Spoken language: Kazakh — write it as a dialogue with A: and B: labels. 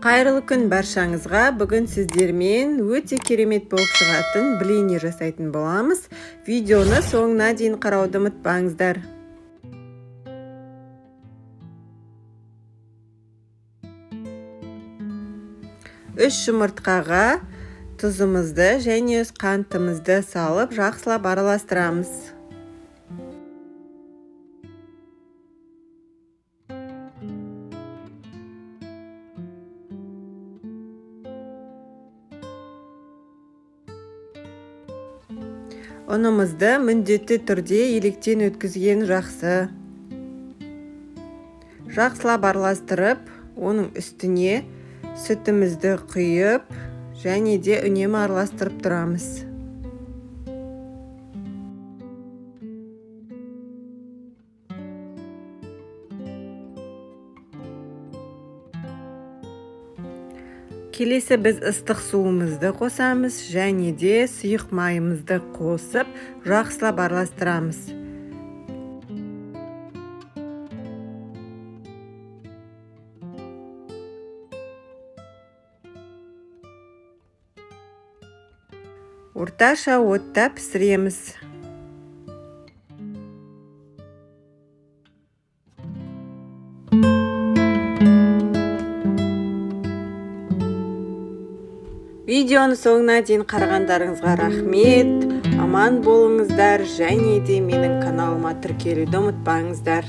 A: Қайырлы күн баршаңызға. Бүгін сіздермен өте керемет болып шығатын блини жасайтын боламыз. Видеоны соңына дейін қарауды ұмытпаңыздар. Үш жұмыртқаға тұзымызды және қантымызды салып жақсылап араластырамыз. Ұнымызды міндетті түрде електен өткізген жақсы. Жақсылап араластырып, оның үстіне сүтімізді құйып, және де үнемі араластырып тұрамыз. Келесі біз ыстық суымызды қосамыз, және де сұйық майымызды қосып, жақсылап араластырамыз. Орташа отта пісіреміз. Видеоны соңына дейін қарағандарыңызға рахмет. Аман болыңыздар, және де менің каналыма тіркелуді ұмытпаңыздар.